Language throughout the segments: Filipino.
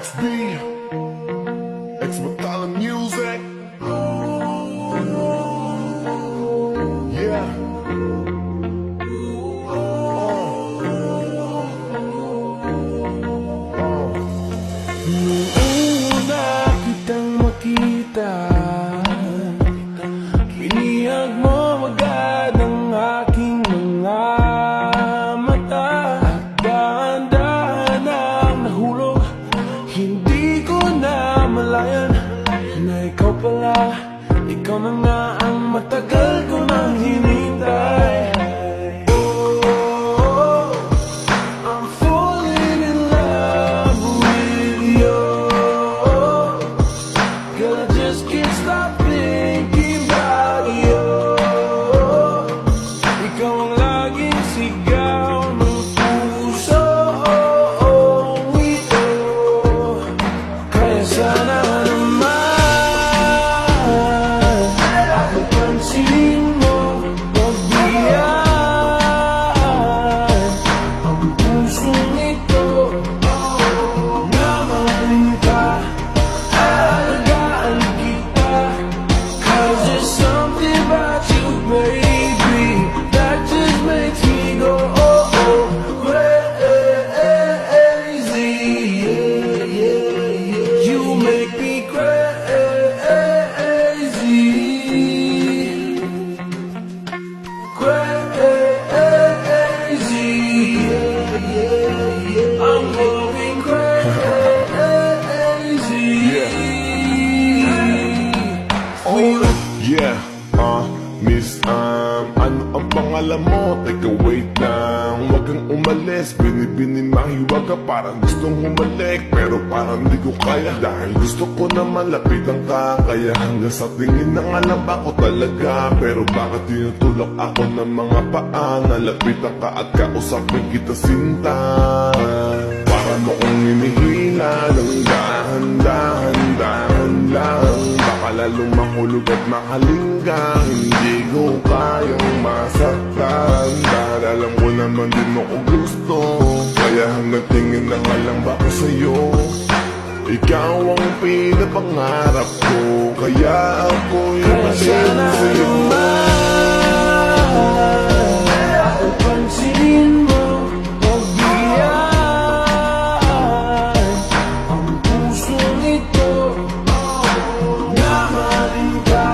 XB, X Matala Music. Yeah. Una kitang makita, binihag mo agad ang aking mga mata. At dahan-dahan ang nahulog, hindi ko na malayan na ikaw pala, ikaw na nga ang matagal ko nang hinintay. Yeah, Miss, ano ang pangalan mo? Teka, wait lang, wag kang umalis. Binibini mahiwag ka, parang gustong humalik, pero parang di ko kaya. Dahil gusto ko naman lapitan ka, kaya hanggang sa tingin ng alam ako talaga. Pero bakit tinutulak ako ng mga paa? Nalapitan ka at kausapin kita sinta. Para mo kong hinihila ng dahan-dahan lang. Baka lalong mahulog at makalingga, hindi ko kayang masaktan. Dahil alam ko naman din mo ko gusto, kaya hanggang tingin na nga lang ba ko sa'yo. Ikaw ang pinapangarap ko, kaya ako'y masin sa'yo. Pansinin mo, pagbigyan ang pusong ito. Namahalin ka,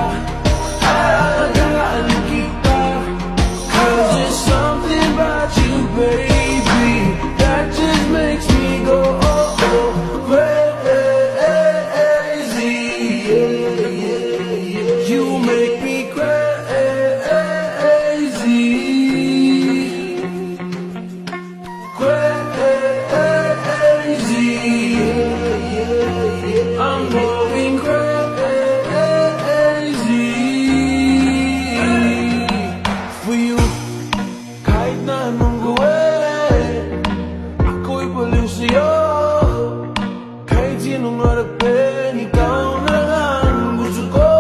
alagaan kita. 'Cause there's something about you, baby, that just makes me go crazy. You make me crazy. I'm going crazy for you. Kahit na anong gawin, ako'y baliw sa'yo. Kahit sinong harapin, ikaw na ang gusto ko.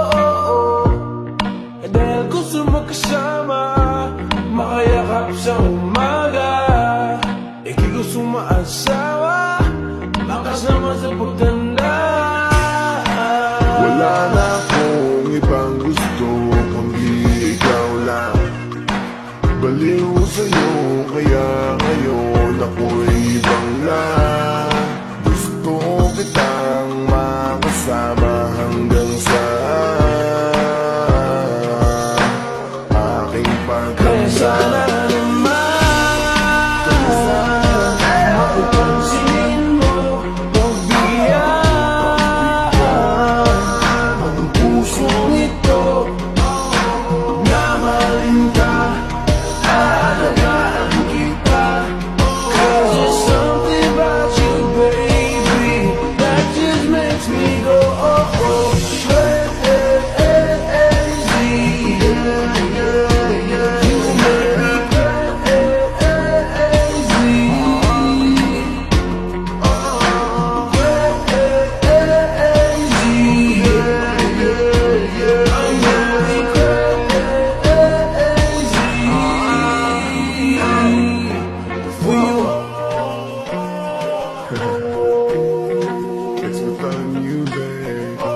Dahil gusto mo kasama, makayakap sa umaga. Ika'y gusto maasawa, makasama sa pagtanda. Wala na akong ibang gusto, kundi ikaw lang. Baliw sa'yo, kaya ngayon ako'y ibang na. Gusto kitang makasama hanggang sa aking Kaya sana naman mapapansinin mo, pagbigyan I'm telling you, babe.